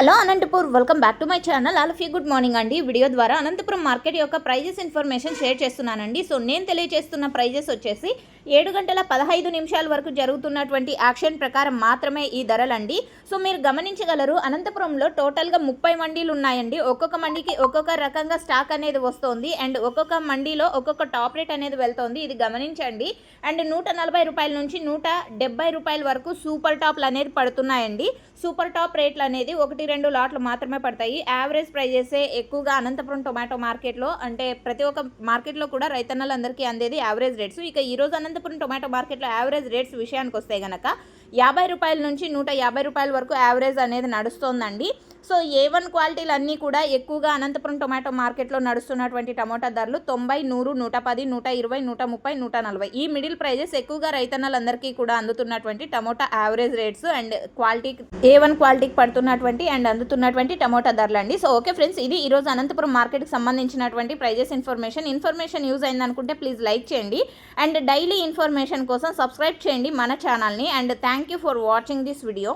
Hello Anantapur, welcome back to my channel. All of you good morning అండి. Video ద్వారా Anantapuram market యొక్క prices information share చేస్తున్నానండి. So నేను తెలియజేస్తున్న ప్రైజెస్ వచ్చేసి 7:15 వరకు జరుగుతున్నటువంటి యాక్షన్ ప్రకారం మాత్రమే ఈ ధరలండి. సో మీరు గమనించగలరు, అనంతపురంలో టోటల్గా 30 మండీలు ఉన్నాయండి. ఒక్కొక్క మండీకి ఒక్కొక్క రకంగా స్టాక్ అనేది వస్తుంది అండ్ ఒక్కొక్క మండీలో ఒక్కొక్క టాప్ రేట్ అనేది వెళ్తుంది. ఇది గమనించండి. అండ్ 140 రూపాయల నుంచి 170 రూపాయల వరకు సూపర్ టాప్లు అనేది పడుతున్నాయండి. సూపర్ టాప్ రేట్లు అనేది 1-2 లాట్లు మాత్రమే పడతాయి. యావరేజ్ ప్రైజెసే ఎక్కువగా అనంతపురం టొమాటో మార్కెట్లో, అంటే ప్రతి ఒక్క మార్కెట్లో కూడా రైతన్నలందరికీ అందేది యావరేజ్ రేట్స్. ఇక ఈరోజు అనంతపురం టొమాటో మార్కెట్లో యావరేజ్ రేట్స్ విషయానికి వస్తే గనక 50 రూపాయల నుంచి 150 రూపాయల వరకు యావరేజ్ అనేది నడుస్తోందండి. సో A1 క్వాలిటీలు అన్నీ కూడా ఎక్కువగా అనంతపురం టొమాటో మార్కెట్లో నడుస్తున్నటువంటి టమోటా ధరలు 90, 100, 110, 120, 130, 140 ఈ మిడిల్ ప్రైజెస్ ఎక్కువగా రైతన్నలందరికీ కూడా అందుతున్నటువంటి tomato average rates and quality A1 క్వాలిటీకి పడుతున్నటువంటి అండ్ అందుతున్నటువంటి టమోటా ధరలు అండి. సో ఓకే ఫ్రెండ్స్, ఇది ఈరోజు అనంతపురం మార్కెట్కి సంబంధించినటువంటి ప్రైజెస్ ఇన్ఫర్మేషన్ యూజ్ అయిందనుకుంటే ప్లీజ్ లైక్ చేయండి అండ్ డైలీ ఇన్ఫర్మేషన్ కోసం సబ్స్క్రైబ్ చేయండి మన ఛానల్ని. And thank you for watching this video.